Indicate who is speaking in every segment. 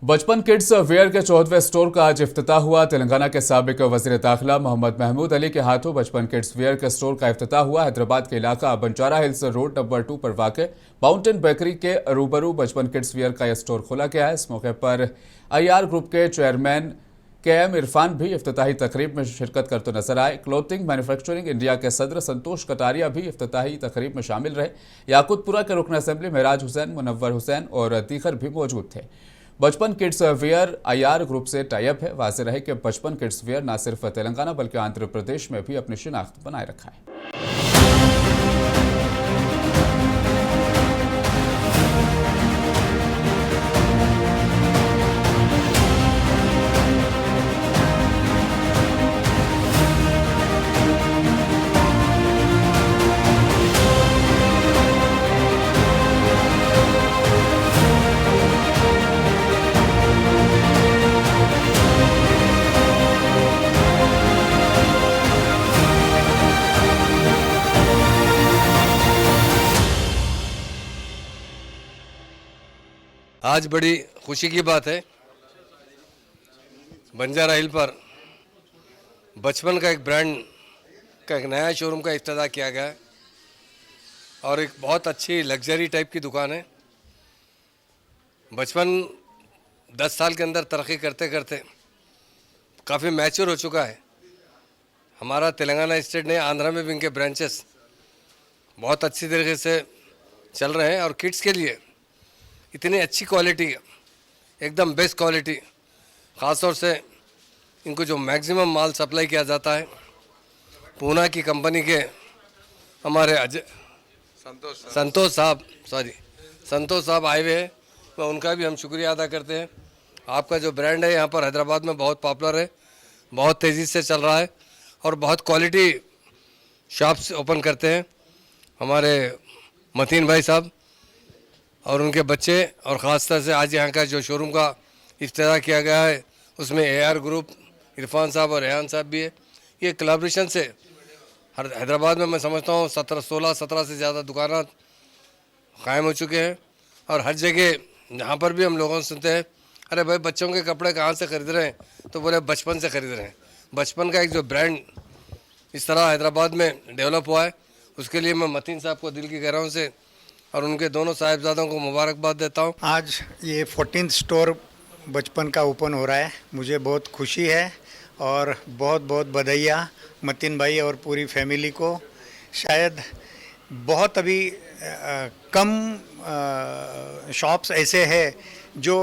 Speaker 1: बचपन kids where के 14वें store का आज इफ्तिताह हुआ। तेलंगाना के साबिक वज़ीर दाखिला मोहम्मद महमूद अली के हाथों बचपन किड्स वेयर के स्टोर का इफ्तिताह हुआ। हैदराबाद के इलाका बंजारा हिल्स रोड नंबर 2 पर वाक़ माउंटेन बेकरी के रूबरू बचपन किड्स वेयर का यह स्टोर खोला गया है। इस मौके पर IR ग्रुप के चेयरमैन KM इरफान भी इफ्तिताही तकरीब में शिरकत करते नजर आए। क्लोथिंग मैन्युफैक्चरिंग इंडिया के सदर संतोष कटारिया भी इफ्तिताही तकरीब में शामिल रहे। याकूतपुरा के रुकन असेंबली महराज हुसैन, मुनव्वर हुसैन और दीगर भी मौजूद थे। बचपन किड्स वेयर IR ग्रुप से टाइप है। वाज़ेह रहे कि बचपन किड्स वेयर न सिर्फ तेलंगाना बल्कि आंध्र प्रदेश में भी अपनी शिनाख्त बनाए रखा है।
Speaker 2: आज बड़ी खुशी की बात है, बंजारा हिल पर बचपन का एक ब्रांड का एक नया शोरूम का इफ्तिताह किया गया है और एक बहुत अच्छी लग्जरी टाइप की दुकान है। बचपन 10 साल के अंदर तरक्की करते करते काफ़ी मैच्योर हो चुका है। हमारा तेलंगाना स्टेट ने आंध्रा में भी इनके ब्रांचेस बहुत अच्छी तरीके से चल रहे हैं और किड्स के लिए इतनी अच्छी क्वालिटी, एकदम बेस्ट क्वालिटी, ख़ास तौर से इनको जो मैक्सिमम माल सप्लाई किया जाता है पूना की कंपनी के हमारे संतोष साहब आए हुए हैं, तो उनका भी हम शुक्रिया अदा करते हैं। आपका जो ब्रांड है यहाँ पर हैदराबाद में बहुत पॉपुलर है, बहुत तेज़ी से चल रहा है और बहुत क्वालिटी शॉप्स ओपन करते हैं हमारे मतीन भाई साहब और उनके बच्चे। और ख़ास तौर से आज यहाँ का जो शोरूम का इफ्तिताह किया गया है उसमें AR ग्रुप, इरफान साहब और रेहान साहब भी है। ये कोलैबोरेशन से हैदराबाद में मैं समझता हूँ 16-17 से ज़्यादा दुकान कायम हो चुके हैं और हर जगह जहाँ पर भी हम लोगों से सुनते हैं, अरे भाई बच्चों के कपड़े कहाँ से ख़रीद रहे हैं, तो बोले बचपन से ख़रीद रहे हैं। बचपन का एक जो ब्रांड इस तरह हैदराबाद में डेवलप हुआ है, उसके लिए मैं मतीन साहब को दिल की गहराइयों से और उनके दोनों साहिबजादों को मुबारकबाद देता हूँ।
Speaker 3: आज ये 14th स्टोर बचपन का ओपन हो रहा है, मुझे बहुत खुशी है और बहुत बहुत बधाइयाँ मतीन भाई और पूरी फैमिली को। शायद बहुत अभी कम शॉप्स ऐसे हैं जो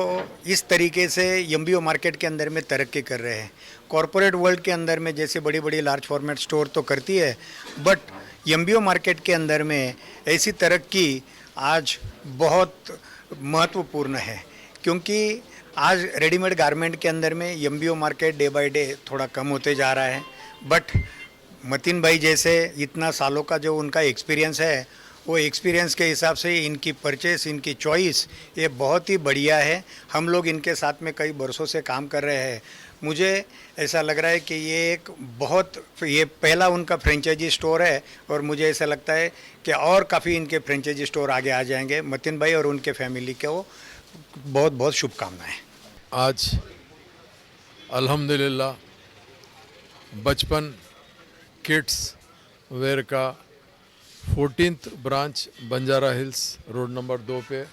Speaker 3: इस तरीके से MBO मार्केट के अंदर में तरक्की कर रहे हैं। कॉरपोरेट वर्ल्ड के अंदर में जैसे बड़ी बड़ी लार्ज फॉर्मेट स्टोर तो करती है, बट MBO मार्केट के अंदर में ऐसी तरक्की आज बहुत महत्वपूर्ण है, क्योंकि आज रेडीमेड गारमेंट के अंदर में MBO market day by day थोड़ा कम होते जा रहा है। बट मतीन भाई जैसे इतना सालों का जो उनका एक्सपीरियंस है, वो एक्सपीरियंस के हिसाब से इनकी परचेस, इनकी चॉइस ये बहुत ही बढ़िया है। हम लोग इनके साथ में कई बरसों से काम कर रहे हैं। मुझे ऐसा लग रहा है कि ये पहला उनका फ्रेंचाइजी स्टोर है और मुझे ऐसा लगता है कि और काफ़ी इनके फ्रेंचाइजी स्टोर आगे आ जाएंगे। मतीन भाई और उनके फैमिली को बहुत बहुत शुभकामनाएं।
Speaker 4: आज अल्हम्दुलिल्लाह बचपन किड्स वेयर का 14th branch Banjara hills road number 2 पे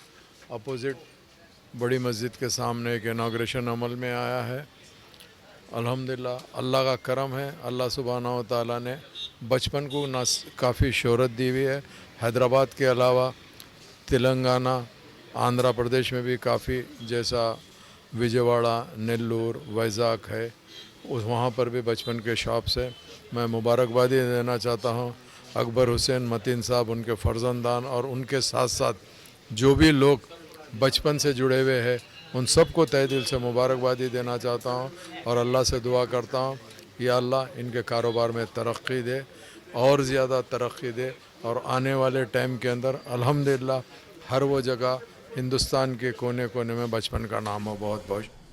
Speaker 4: अपोजिट बड़ी मस्जिद के सामने एक इनाग्रेशन अमल में आया है। अल्हम्दुलिल्लाह अल्लाह का करम है, अल्लाह सुब्हानहू व तआला ने बचपन को काफ़ी शोहरत दी हुई है। हैदराबाद के अलावा तेलंगाना, आंध्र प्रदेश में भी काफ़ी, जैसा विजयवाड़ा, नेल्लूर, वैजाग है, वहाँ पर भी बचपन के शॉप्स है। मैं मुबारकबादी देना चाहता हूँ अकबर हुसैन, मतीन साहब, उनके फ़र्जंदान और उनके साथ साथ जो भी लोग बचपन से जुड़े हुए हैं उन सबको तहे दिल से मुबारकबादी देना चाहता हूँ और अल्लाह से दुआ करता हूँ या अल्लाह इनके कारोबार में तरक्की दे और ज़्यादा तरक्की दे और आने वाले टाइम के अंदर अल्हम्दुलिल्लाह हर वो जगह हिंदुस्तान के कोने कोने में बचपन का नाम हो। बहुत बहुत